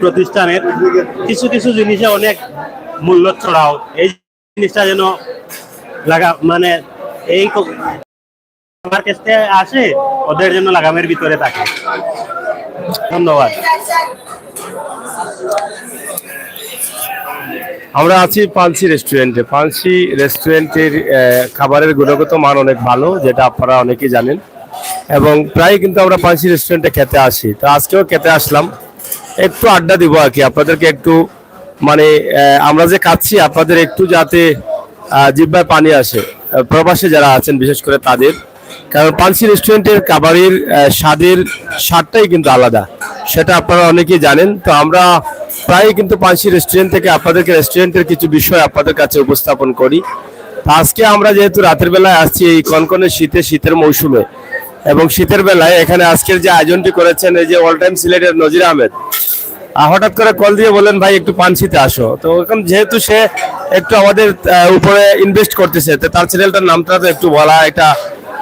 প্রতিষ্ঠানের কিছু কিছু জিনিসে অনেক মূল্য ছড়াও, এই জিনিসটা যেন মানে এই আমার কাছে আসে ওদের জন্য লাগামের ভিতরে থাকে। ধন্যবাদ। আমরা আছি পানসি রেস্টুরেন্টে। পানসি রেস্টুরেন্টের খাবারের গুণগত মান অনেক ভালো, যেটা আপনারা অনেকেই জানেন, এবং প্রায় কিন্তু আমরা পানসি রেস্টুরেন্টে খেতে আসি। তো আজকেও খেতে আসলাম, একটু আড্ডা দিব আর কি, আপনাদেরকে একটু মানে আমরা যে খাচ্ছি আপনাদের একটু যাতে জিহ্বায় পানি আসে, প্রবাসে যারা আছেন বিশেষ করে তাদের। কারণ পানসি রেস্টুরেন্টের খাবারের স্বাদটাই কিন্তু আলাদা, সেটা আপনারা অনেকেই জানেন। তো আমরা প্রায় কিন্তু পানসি রেস্টুরেন্ট থেকে আপনাদেরকে রেস্টুরেন্টের কিছু বিষয় আপনাদের কাছে উপস্থাপন করি। আজকে আমরা যেহেতু রাতের বেলায় আসছি এই কনকনে শীতের মৌসুমে, এবং শীতের বেলায় এখানে আজকের যে আয়োজনটি করেছেন এই যে অল টাইম সিলেটের নজির আহমেদ, হঠাৎ করে কল দিয়ে বলেন ভাই একটু পানসিতে আসো। তো এখন যেহেতু সে একটু আমাদের উপরে ইনভেস্ট করতেছে, তো তার চ্যানেলটার নামটা তো একটু বলা এটা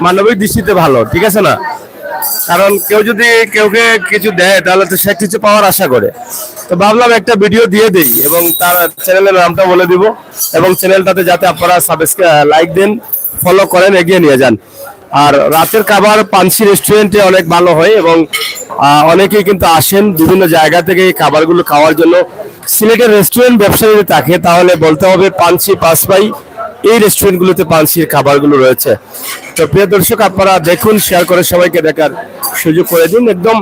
মানবিক দৃষ্টিতে ভালো, ঠিক আছে না? কারণ কেউ যদি কেউকে কিছু দেয় তাহলে তো সে কিছু পাওয়ার আশা করে। তো ভাবলাম একটা ভিডিও দিয়ে দিই এবং তার চ্যানেলের নামটা বলে দিব, এবং চ্যানেলটাতে যাতে আপনারা লাইক দেন, ফলো করেন, এগিয়ে নিয়ে যান। আর রাতের খাবার পানসি রেস্টুরেন্টে অনেক ভালো হয়, এবং অনেকেই কিন্তু আসেন বিভিন্ন জায়গা থেকে এই খাবারগুলো খাওয়ার জন্য। সিলেটের রেস্টুরেন্ট ব্যবসা যদি থাকে তাহলে বলতে হবে পানসি পাঁচপাই, এই রেস্টুরেন্টগুলোতে পানসির খাবারগুলো রয়েছে। তো প্রিয় দর্শক, আপনারা দেখুন, শেয়ার করে সবাইকে দেখার সুযোগ করে দিন। একদম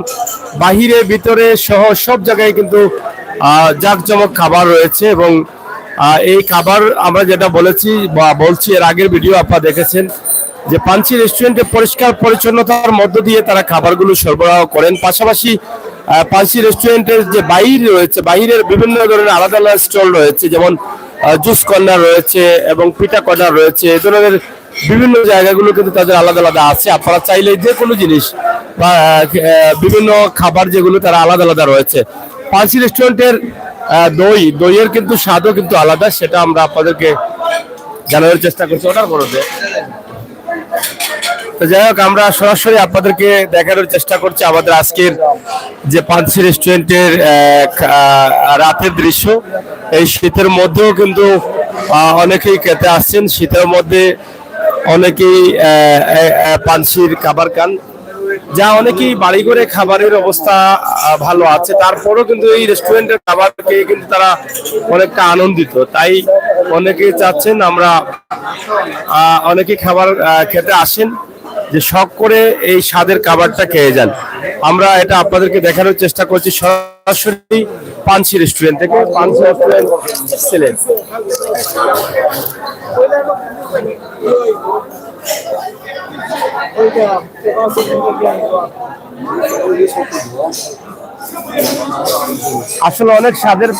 বাহিরে ভিতরে সহ সব জায়গায় কিন্তু জাঁকজমক খাবার রয়েছে, এবং এই খাবার আমরা যেটা বলেছি বা বলছি এর আগের ভিডিও আপনারা দেখেছেন যে পানসি রেস্টুরেন্টে পরিষ্কার পরিচ্ছন্নতার মধ্য দিয়ে তারা খাবারগুলো সরবরাহ করেন। পাশাপাশি পানসি রেস্টুরেন্টের যে বাইর রয়েছে, বাইরের বিভিন্ন ধরনের আলাদা আলাদা স্টল রয়েছে, যেমন জুস কর্নার রয়েছে এবং পিঠা কর্নার রয়েছে। এই ধরনের বিভিন্ন জায়গাগুলো কিন্তু তাদের আলাদা আলাদা আছে। আপনারা চাইলে যে কোনো জিনিস বা বিভিন্ন খাবার যেগুলো তারা আলাদা আলাদা রয়েছে। পানসি রেস্টুরেন্টের দইয়ের কিন্তু স্বাদও কিন্তু আলাদা, সেটা আমরা আপনাদেরকে জানানোর চেষ্টা করছি। অর্ডার করতে তো যাই হোক, আমরা সরাসরি আপনাদেরকে দেখানোর চেষ্টা করছি আমাদের আজকের যে পানসি রেস্টুরেন্টের রাতের দৃশ্য। এই শীতের মধ্যেও কিন্তু অনেকেই খেতে আসছেন, শীতের মধ্যে অনেকেই পানসির খাবার খান, যা অনেকেই বাড়ি করে খাবারের অবস্থা ভালো আছে, তারপরও কিন্তু এই রেস্টুরেন্টের খাবার খেয়ে কিন্তু তারা অনেকটা আনন্দিত। তাই অনেকেই চাচ্ছেন আমরা অনেকেই খাবার খেতে আসেন যে শখ করে এই স্বাদের খাবারটা খেয়ে যান। আমরা এটা আপনাদেরকে দেখানোর চেষ্টা করছি সরাসরি পানসি রেস্টুরেন্ট থেকে। পানসি রেস্টুরেন্ট সিলেট। আসলে অনেক স্বাদের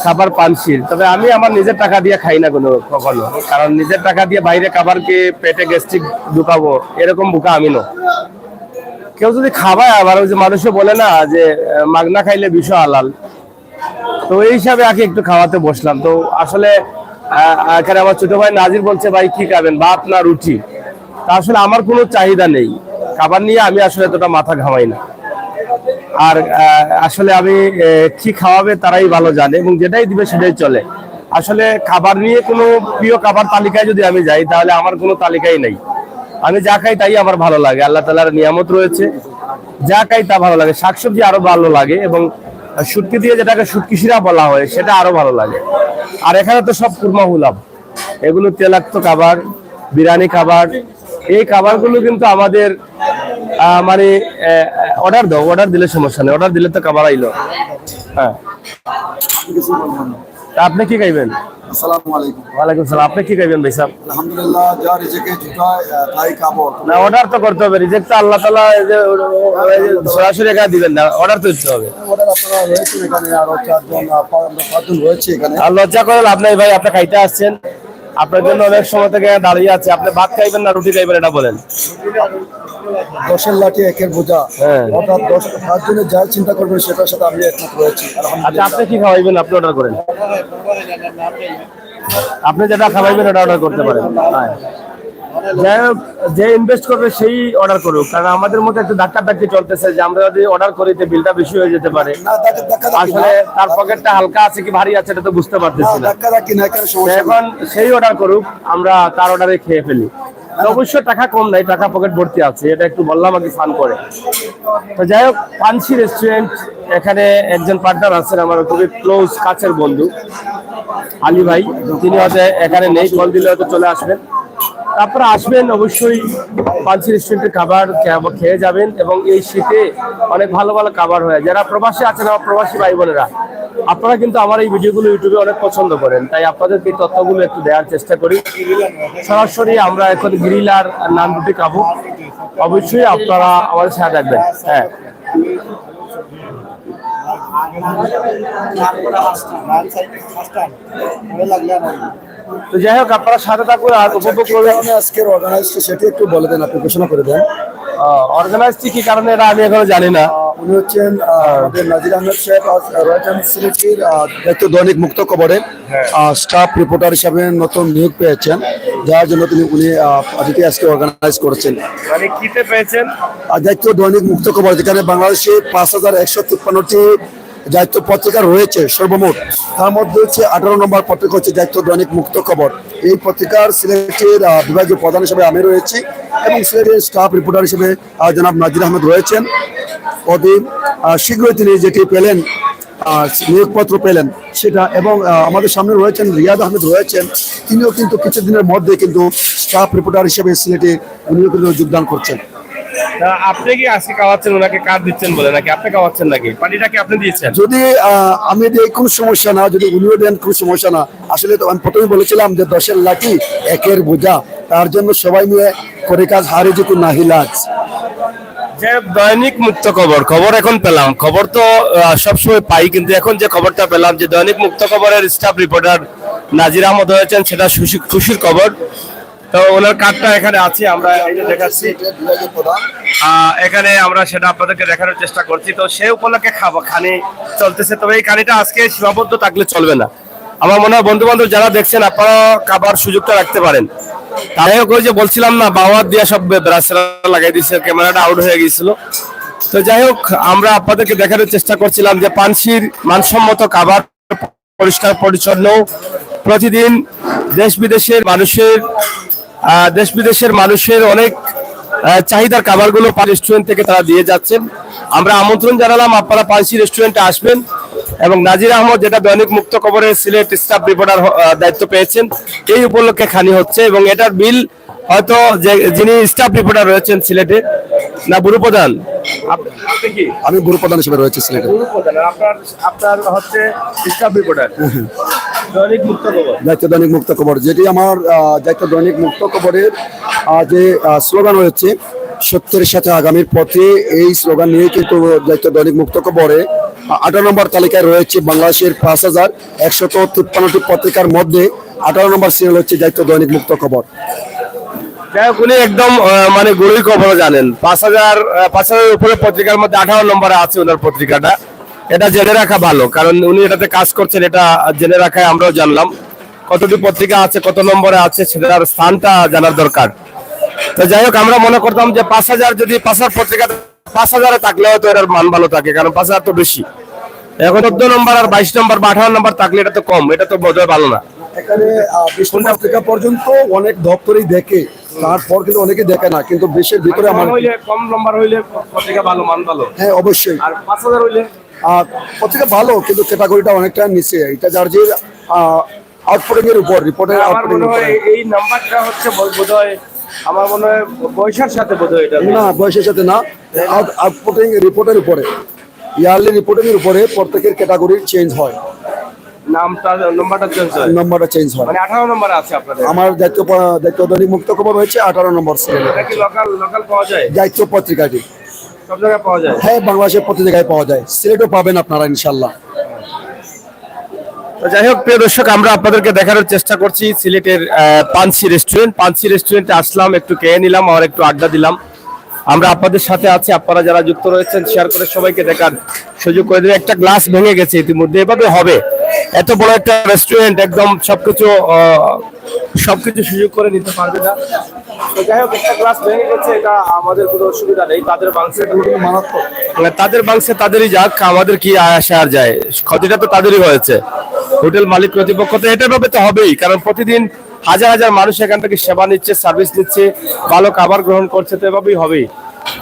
খাবার পানসির, তবে আমি আমার নিজের টাকা দিয়ে খাই না কখনো, কারণ নিজের টাকা দিয়ে বাইরে খাবারকে পেটে গ্যাস্ট্রিক ঢুকাবো এরকম বোকা আমি না। কেউ যদি খাবায়, আবার ওই যে মানুষে বলে না যে মাগনা খাইলে বিষ হালাল, তো এই হিসাবে আগে একটু খাওয়াতে বসলাম। তো আসলে এখানে আমার ছোট ভাই নাজির বলছে ভাই কি খাবেন, ভাত না রুটি? তা আসলে আমার কোনো চাহিদা নেই খাবার নিয়ে, আমি আসলে এতটা মাথা ঘামাই না। আর আসলে আমি কি খাওয়াবে তারাই ভালো জানে, এবং যেটাই দিবে সেটাই চলে। আসলে খাবার নিয়ে কোনো প্রিয় খাবার তালিকায় যদি আমি যাই তাহলে আমার কোনো তালিকাই নেই। আমি যা খাই তাই আমার ভালো লাগে, আল্লাহ তাআলার নিয়ামত রয়েছে, যা খাই তা ভালো লাগে। শাকসবজি আরো ভালো লাগে, এবং শুটকি দিয়ে যেটাকে শুটকি শিরা বলা হয় সেটা আরো ভালো লাগে। আর এখানে তো সব কুরমা হুলাম, এগুলো তেলাক্ত খাবার, বিরিয়ানি খাবার, এই খাবারগুলো কিন্তু আমাদের মানে অর্ডার দাও, অর্ডার দিলে সমস্যা নেই, অর্ডার দিলে তো খাবার আইলো। হ্যাঁ, আপনি কি খাইবেন? আসসালামু আলাইকুম। ওয়ালাইকুম সালাম। আপনি কি খাইবেন ভাই সাহেব? আলহামদুলিল্লাহ, যা রিজিকে জুটায় তাই খাবো। না, অর্ডার তো করতে হবে, রিজেক্ট তো আল্লাহ তাআলা সরাসরি একা দিবেন না, অর্ডার তো দিতে হবে। অর্ডার আপনারা রয়েছে এখানে, আরো 4 জন আমরা 5 জন রয়েছে এখানে। আর লজ্জা করেন আপনার ভাই, আপনি খাইতে আসছেন, আপনার জন্য অনেক সময় থেকে দাঁড়িয়ে আছে। আপনি ভাত খাইবেন না রুটি খাইবেন এটা বলেন। 10-এর লাঠি 1-এর বোঝা। হ্যাঁ, অর্থাৎ 5 জনের যা চিন্তা করবেন সেটার সাথে আমি একমত রয়েছি। আচ্ছা, আপনি কি খাওয়াইবেন? আপনি অর্ডার করেন, আপনি যেটা খাওয়াইবেন এটা অর্ডার করতে পারেন। যাই হোক, যে ইনভেস্ট করবে সেই অর্ডার করুক, কারণ আমাদের মধ্যে একটু ধাক্কা ধাক্কি চলতেছে যে আমরা যদি অর্ডার করি তো বিলটা বেশি হয়ে যেতে পারে। না দেখা আসলে তার পকেটটা হালকা আছে কি ভারী আছে এটা তো বুঝতে পারতেছি না। দেখা না এখানে সমস্যা নেই। এখন সেই অর্ডার করুক, আমরা তার অর্ডারে খেয়ে ফেলি। তো অবশ্যই টাকা কম নাই, টাকা পকেট ভর্তি আছে, এটা একটু বললাম আগে ফান করে। তো যাই হোক, পানসি রেস্টুরেন্ট, এখানে একজন পার্টনার আছেন আমার খুবই ক্লোজ কাছের বন্ধু আলী ভাই, তিনি হয়তো এখানে নেই, কল দিলে হয়তো চলে আসবেন। তারপরে আসবেন অবশ্যই পানসি রেস্টুরেন্টের খাবার খেয়ে যাবেন। এবং এই শীতে অনেক ভালো ভালো খাবার হয়। যারা প্রবাসী আছেন, আমার প্রবাসী ভাই বোনেরা, আপনারা কিন্তু আমার এই ভিডিওগুলো ইউটিউবে অনেক পছন্দ করেন, তাই আপনাদেরকে এই তথ্যগুলো একটু দেওয়ার চেষ্টা করি। সরাসরি আমরা এখন গ্রিল আর নান রুটি খাবো, অবশ্যই আপনারা আমাদের সাথে থাকবেন। হ্যাঁ, তো যাই হোক, আপনারা সাথে থাকুন আর উপভোগ করবেন। আজকের অর্গানাইজ সেটি একটু বলে দেন, আপনি ঘোষণা করে দেন। অর্গানাইজ কি কারণে এটা আমি এখনো জানি না। উনি হচ্ছেন আমাদের নাজির আহমেদ সাহেব, রয়টান সিলেটের দায়িত্ব দৈনিক মুক্ত খবরের স্টাফ রিপোর্টার হিসাবে নতুন নিয়োগ পেয়েছেন, যার জন্য উনি আজকে অর্গানাইজ করেছেন। মানে কিতে পেয়েছেন? দায়িত্ব দৈনিক মুক্ত খবর, যেখানে বাংলাদেশে 5153টি দায়িত্ব পত্রিকা রয়েছে সর্বমোট, তার মধ্যে হচ্ছে 18 নম্বর পত্রিকা হচ্ছে দায়িত্ব দৈনিক মুক্ত খবর। এই পত্রিকার সিলেটের বিভাগীয় প্রধান হিসেবে আমি রয়েছি এবং সিলেটের স্টাফ রিপোর্টার হিসেবে জনাব নাজির আহমেদ রয়েছেন। অতি শীঘ্রই তিনি যেটি পেলেন, নিয়োগপত্র পেলেন সেটা, এবং আমাদের সামনে রয়েছেন রিয়াদ আহমেদ রয়েছেন, তিনিও কিন্তু কিছুদিনের মধ্যে কিন্তু স্টাফ রিপোর্টার হিসেবে সিলেটে উনিও কিন্তু যোগদান করছেন। আপনি কি আজকে খাওয়াচ্ছেন, ওনাকে কার্ড দিচ্ছেন বলে, নাকি আপনি খাওয়াচ্ছেন, নাকি পানিটাকে আপনি দিয়েছেন? যদি আমি দিই কোনো সমস্যা না, যদি উনিও দেন কোনো সমস্যা না। আসলে তো আমি প্রথমে বলেছিলাম যে 10-এর লাঠি 1-এর বোঝা, তার জন্য সবাই মিলে করে কাজ হারে যেত নাহিলাজ। যে দৈনিক মুক্ত খবর এখন পেলাম, খবর তো সবসময় পাই, কিন্তু এখন যে খবরটা পেলাম যে দৈনিক মুক্ত খবরের স্টাফ রিপোর্টার নাজির আহমদ হয়েছেন, সেটা খুশির খবর। তো ওনার কার্ডটা এখানে আছে, আমরা এই যে দেখাচ্ছি, এখানে আমরা সেটা আপনাদেরকে দেখানোর চেষ্টা করছি। তো সে উপলক্ষে খানি চলতেছে, তবে এই কানিটা আজকে সীমাবদ্ধ থাকলে চলবে না। আমার মনে হয় বন্ধু বান্ধব যারা দেখছেন, আপনারা খাবার সুযোগটা রাখতে পারেন। তাই হোক, ওই যে বলছিলাম না, বাওয়াত দিয়া সব ব্রাসরা লাগাই দিয়েছে, ক্যামেরাটা আউট হয়ে গিয়েছিল। তো যাই হোক, আমরা আপনাদেরকে দেখানোর চেষ্টা করছিলাম যে পানসির মানসম্মত খাবার, পরিষ্কার পরিচ্ছন্ন, প্রতিদিন দেশ বিদেশের মানুষের অনেক চাহিদার খাবারগুলো রেস্টুরেন্ট থেকে তারা দিয়ে যাচ্ছেন। আমরা আমন্ত্রণ জানালাম আপনারা পানসি রেস্টুরেন্টে আসবেন। এবং নাজির আহমদ, যেটা দৈনিক মুক্ত খবরের সিলেট স্টাফ রিপোর্টার দায়িত্ব পেয়েছেন, এই উপলক্ষে খানি হচ্ছে। এবং এটার বিল হয়তো যিনি স্টাফ রিপোর্টার রয়েছেন সিলেটে, না বুড়ো প্রধান, আপনি কি? আমি বুড়ো প্রধান হিসেবে রয়েছে সিলেটে। আপনার হচ্ছে স্টাফ রিপোর্টার দৈনিক মুক্ত খবর, দায়িত্ব দৈনিক মুক্ত খবর, যেটি আমার দায়িত্ব দৈনিক মুক্ত খবরের যে স্লোগান রয়েছে, সত্যের সাথে আগামীর পথে, এই স্লোগান নিয়ে কিন্তু দায়িত্ব দৈনিক মুক্ত খবরে 18 নম্বর তালিকায় রয়েছে বাংলাদেশের 5153টি পত্রিকার মধ্যে 18 নম্বর সিরিয়াল হচ্ছে দায়িত্ব দৈনিক মুক্ত খবর। যাই হোক, উনি একদম মানে গড়ির খবর জানেন। 5000 উপরে পত্রিকার মধ্যে 18 নম্বরে আছে ওনার পত্রিকাটা। এটা জেনে রাখা ভালো, কারণ উনি এটাতে কাজ করছেন, এটা জেনে রাখায় আমরাও জানলাম কতটি পত্রিকা আছে, কত নম্বরে আছে, সেটার স্থানটা জানার দরকার। তো যাই হোক, আমরা মনে করতাম যে 5000, যদি 5000 পত্রিকা 5000-এ থাকলে হয়তো এটার মান ভালো থাকে, কারণ 5000 তো বেশি। এখন 14 নম্বর আর 22 নম্বর বা 18 নম্বর থাকলে এটা তো কম, এটা তো বোধহয় ভালো না। এখানে 20 পত্রিকা পর্যন্ত অনেক দপ্তরই দেখে, তারপর কিন্তু অনেকে দেখে না, কিন্তু দেশের ভিতরে আমার কম নম্বর হইলে পত্রিকা ভালো, মান ভালো। হ্যাঁ, অবশ্যই। আর 5000 হইলে পত্রিকা ভালো, কিন্তু ক্যাটাগরিটা অনেকটা নিচে। এটা যার যে আউটপুটিং এর উপর, রিপোর্টের আউটপুটিং এর উপর। এই নাম্বারটা হচ্ছে বোধহয়, আমার মনে হয় বয়সের সাথে বোধহয় এটা না, বয়সের সাথে না, আউটপুটিং রিপোর্টের উপরে, ইয়ারলি রিপোর্টিং এর উপরে প্রত্যেকের ক্যাটাগরি চেঞ্জ হয়, নাম্বারটা চেঞ্জ হয়, নম্বরটা চেঞ্জ হয়। মানে 18 নম্বর আছে আপনাদের। আমার দায়িত্ব দৈনিক মুক্ত খবর হয়েছে 18 নম্বর সিরিয়াল। এটা কি লোকাল পাওয়া যায়? দায়িত্ব পত্রিকাটি সব জায়গায় পাওয়া যায়? হ্যাঁ, বাংলাদেশের প্রতি জায়গায় পাওয়া যায়, সিলেটও পাবেন আপনারা ইনশাল্লাহ। যাই হোক, প্রিয় দর্শক, আমরা আপনাদেরকে দেখানোর চেষ্টা করছি সিলেটের পানসি রেস্টুরেন্টে আসলাম, একটু খেয়ে নিলাম আর একটু আড্ডা দিলাম। আমরা আপনাদের সাথে আছি, আপনারা যারা যুক্ত রয়েছেন শেয়ার করে সবাইকে দেখার সুযোগ করে দেবেন। একটা গ্লাস ভেঙে গেছে ইতিমধ্যে, এভাবে হবে? এত বড় একটা রেস্টুরেন্ট, একদম সবকিছু সুযোগ করে নিতে পারবে না। তো যাই হোক একটা গ্লাস ভেঙে গেছে, এটা আমাদের কোনো অসুবিধা নেই, তাদের বাংশে মারাত্মক। তাদের বাংশে তাদেরই যাক, আমাদের কি আয় আসে আর যায়, ক্ষতিটা তো তাদেরই হয়েছে। হোটেল মালিক কর্তৃপক্ষ তো এটা ভাবে তো হবেই, কারণ প্রতিদিন হাজার হাজার মানুষ এখান থেকে সেবা নিচ্ছে, সার্ভিস নিচ্ছে, ভালো খাবার গ্রহণ করছে, তো এভাবেই হবেই।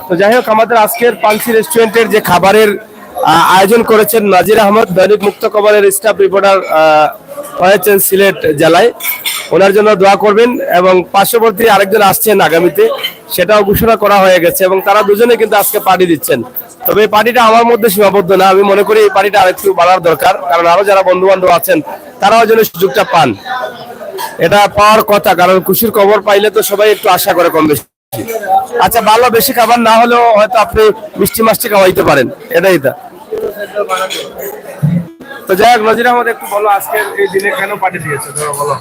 তো যাই হোক আমাদের আজকের পানসি রেস্টুরেন্টের যে খাবারের আয়োজন করেছেন নাজির আহমদ, দৈনিক মুক্ত খবরের স্টাফ রিপোর্টার হয়েছেন সিলেট জেলায়, ওনার জন্য দোয়া করবেন। এবং পার্শ্ববর্তী আরেকজন আসছেন আগামীতে, সেটাও ঘোষণা করা হয়ে গেছে, এবং তারা দুজনে কিন্তু আজকে পার্টি দিচ্ছেন। তবে এই পার্টিটা আমার মধ্যে সীমাবদ্ধ না, আমি মনে করি এই পার্টিটা আরেকটু বাড়ার দরকার, কারণ আরো যারা বন্ধু বান্ধব আছেন তারাও যেন সুযোগটা পান, এটা পাওয়ার কথা, কারণ খুশির খবর পাইলে তো সবাই একটু আশা করে কম বেশি। আচ্ছা, ভালো বেশি খাবার না হলেও হয়তো আপনি মিষ্টি মাছটি খাওয়াইতে পারেন, এটাই তা। তো যাই হোক নজির আহমদ, একটু বলো আজকের এই দিনে কেন পার্টি দিয়েছে, বলো।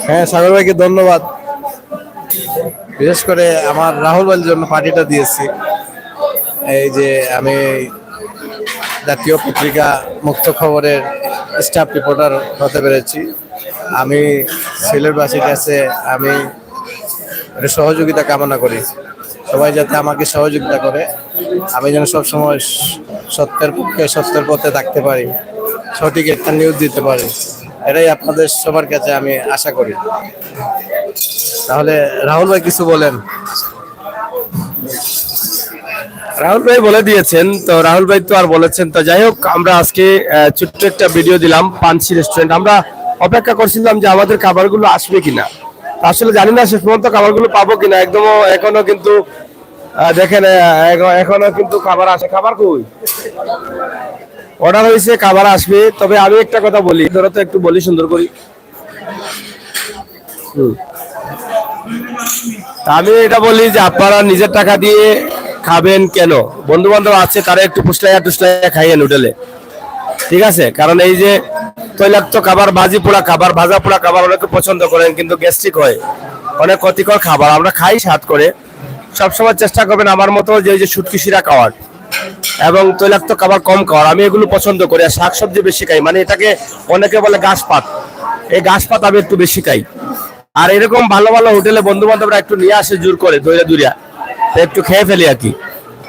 হ্যাঁ, সাগর ভাইকে ধন্যবাদ। বিশেষ করে আমার রাহুল ভাইয়ের জন্য পার্টিটা দিয়েছি। এই যে আমি জাতীয় পত্রিকা মুক্ত খবরের স্টাফ রিপোর্টার হতে পেরেছি, আমি সিলেটবাসীর কাছে আমি সহযোগিতা কামনা করি, সবাই যাতে আমাকে সহযোগিতা করে, আমি যেন সবসময় সত্যের পক্ষে সত্যের পথে থাকতে পারি, সঠিক একটা নিউজ দিতে পারি, এটাই আপনাদের সবার কাছে আমি আশা করি। তাহলে রাহুল ভাই কিছু বলেন। রাহুল ভাই বলে দিয়েছেন, তো রাহুল ভাই তো আর বলেছেন। তো যাই হোক আমরা আজকে ছোট্ট একটা ভিডিও দিলাম পানসি রেস্টুরেন্ট, আমরা অপেক্ষা করছিলাম যে আমাদের খাবারগুলো আসবে কিনা, আসলে জানি না শেষ পর্যন্ত খাবারগুলো পাবো কিনা, একদম এখনো কিন্তু দেখেন এখনো কিন্তু খাবার আসে, খাবার কই অর্ডার হয়েছে, খাবার আসবে। তবে আমি একটা কথা বলি, ধরো তো একটু বলি সুন্দর করি। আমি এটা বলি যে আপনারা নিজের টাকা দিয়ে খাবেন কেন, বন্ধু বান্ধব আছে তারা একটু ফুসলাইয়া টুসলাইয়া খাইয়েন হোটেলে, ঠিক আছে? কারণ এই যে তৈলাক্ত খাবার, ভাজি পোড়া খাবার, ভাজা পোড়া খাবার অনেকে পছন্দ করেন, কিন্তু গ্যাস্ট্রিক হয়, অনেক ক্ষতিকর খাবার আমরা খাই স্বাদ করে। সবসময় চেষ্টা করবেন আমার মতো যে শুটকিশিরা খাওয়ার এবং তৈলাক্ত খাবার কম খাওয়ার, আমি এগুলো পছন্দ করি। আর শাকসবজি বেশি খাই, মানে এটাকে অনেকে বলে ঘাস পাত, এই ঘাস পাত আমি একটু বেশি খাই। আর এরকম ভালো ভালো হোটেলে বন্ধু বান্ধবরা একটু নিয়ে আসে জোর করে দৌড়ে দূরিয়া, তো একটু খেয়ে ফেলি আর কি।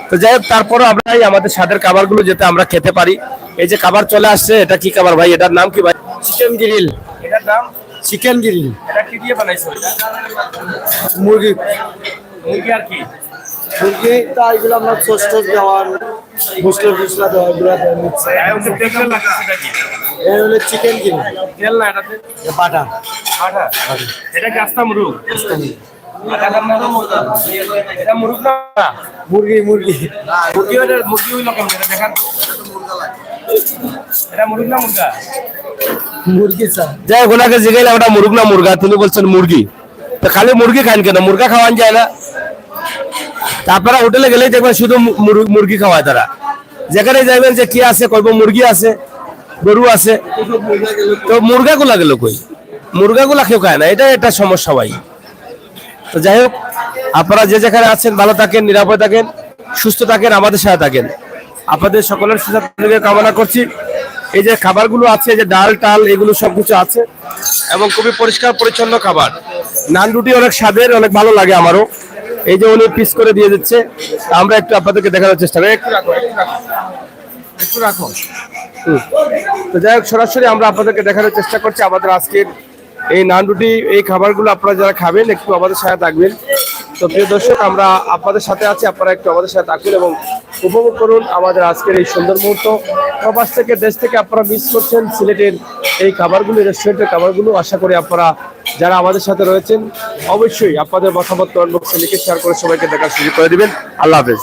তো যাই হোক তারপরও আমরা আমাদের স্বাদের খাবারগুলো যাতে আমরা খেতে পারি। এই যে খাবার চলে আসছে, এটা কি খাবার ভাই, এটার নাম কি ভাই? Chicken grill. এটার নাম চিকেন গ্রিল। এটা কি দিয়ে বানাইছো? মুরগি। মুরগি আর কি? মুরগি তা এগুলো আমরা সস টস দেওয়ার, মশলা দেওয়া, এগুলো নিচ্ছে। তেল লাগছে কি? এই হলো চিকেন গ্রিল। তেল না, এটাতে বাটার। আটা। এটা কি আস্তা মুরগ? এটা মুরগ না, মুরগি মুরগি মুরগি ওটা মুরগি হইল কেমন এটা দেখান। এটা মুরগ না মুরগা? মুরগি স্যার। যাই হোক ওনাকে জিজ্ঞাসা ওটা মুরগ না মুরগা, তিনি বলছেন মুরগি। তো খালি মুরগি খান কেন, মুরগা খাওয়ান যায় না? তারপরে হোটেলে গেলেই দেখবেন শুধু মুরগি খাওয়ায় তারা, যেখানে যাবেন যে কি আছে কইব মুরগি আছে, গরু আছে, তো মুরগা গুলা গেল কই? মুরগা গুলা কেউ খায় না, এটা একটা সমস্যা ভাই। তো যাই হোক আপনারা যে যেখানে আছেন ভালো থাকেন, নিরাপদ থাকেন, সুস্থ থাকেন, আমাদের সাথে থাকেন, আপনাদের সকলের সুস্বাস্থ্য কামনা করছি। এই যে খাবারগুলো আছে, যে ডাল টাল এগুলো সবকিছু আছে এবং খুবই পরিষ্কার পরিচ্ছন্ন খাবার। নান রুটি অনেক স্বাদের, অনেক ভালো লাগে আমারও। এই যে উনি পিস করে দিয়ে দিচ্ছে, আমরা একটু আপনাদেরকে দেখানোর চেষ্টা করি। একটু রাখো। তো যাই হোক সরাসরি আমরা আপনাদেরকে দেখানোর চেষ্টা করছি আমাদের আজকের এই নান রুটি, এই খাবারগুলো আপনারা যারা খাবেন একটু আমাদের সাথে থাকবেন। তো প্রিয় দর্শক আমরা আপনাদের সাথে আছি, আপনারা একটু আমাদের সাথে থাকুন এবং উপভোগ করুন আমাদের আজকের এই সুন্দর মুহূর্ত। প্রবাস থেকে দেশ থেকে আপনারা মিস করছেন সিলেটের এই খাবারগুলো, রেস্টুরেন্টের খাবারগুলো। আশা করি আপনারা যারা আমাদের সাথে রয়েছেন অবশ্যই আপনাদের মতামত কমেন্ট বক্সে লিখে শেয়ার করে সবাইকে দেখার সুযোগ করে দিবেন। আল্লাহ হাফেজ।